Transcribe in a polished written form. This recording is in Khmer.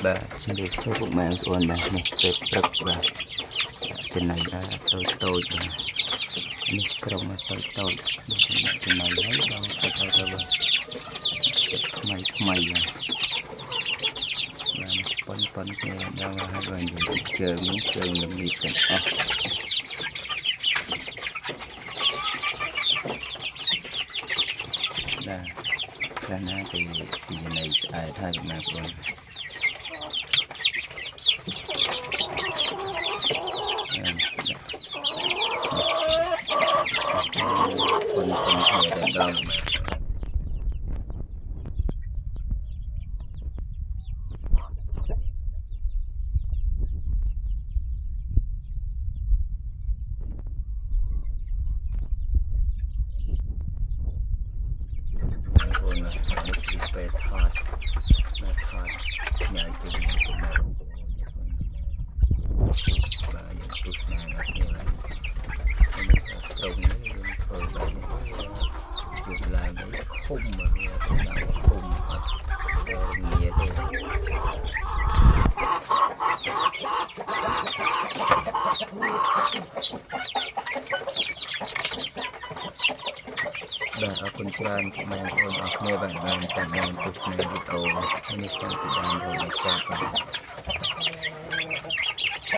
បាទជំរាបសួរពុកម៉ែបងប្អូនបាទនេះពេលព្រឹកបាទចំណៃតូចតូចបាទនេះក្រុមតូចតូចចំណៃហើយដល់ទៅបាទថ្មីបាទប៉ុនគ្នាដល់ហើយបាទយើងជើងនេះជើងនឹងនេះទាំងអស់បាទខាងណាទៅស៊ីចំណៃស្អែកហើយបងប្អូនคนเทแต่ดองคนละนี่ไปทอดมาทอดใหญ่จริงมาอย่างตุสนาแบบนี้เลยตรงนี้ยังเคยแบบอยู่ลายไม่คุ้มแบบนี้เราคุ้มครับเงี้ยเลยបាទអរគុណច្រើនពុកម៉ែបងប្អូនអរគ្នាបាទបានតាមដានទស្សនាវីដេអូនេះខ្ញុំបានរកបាន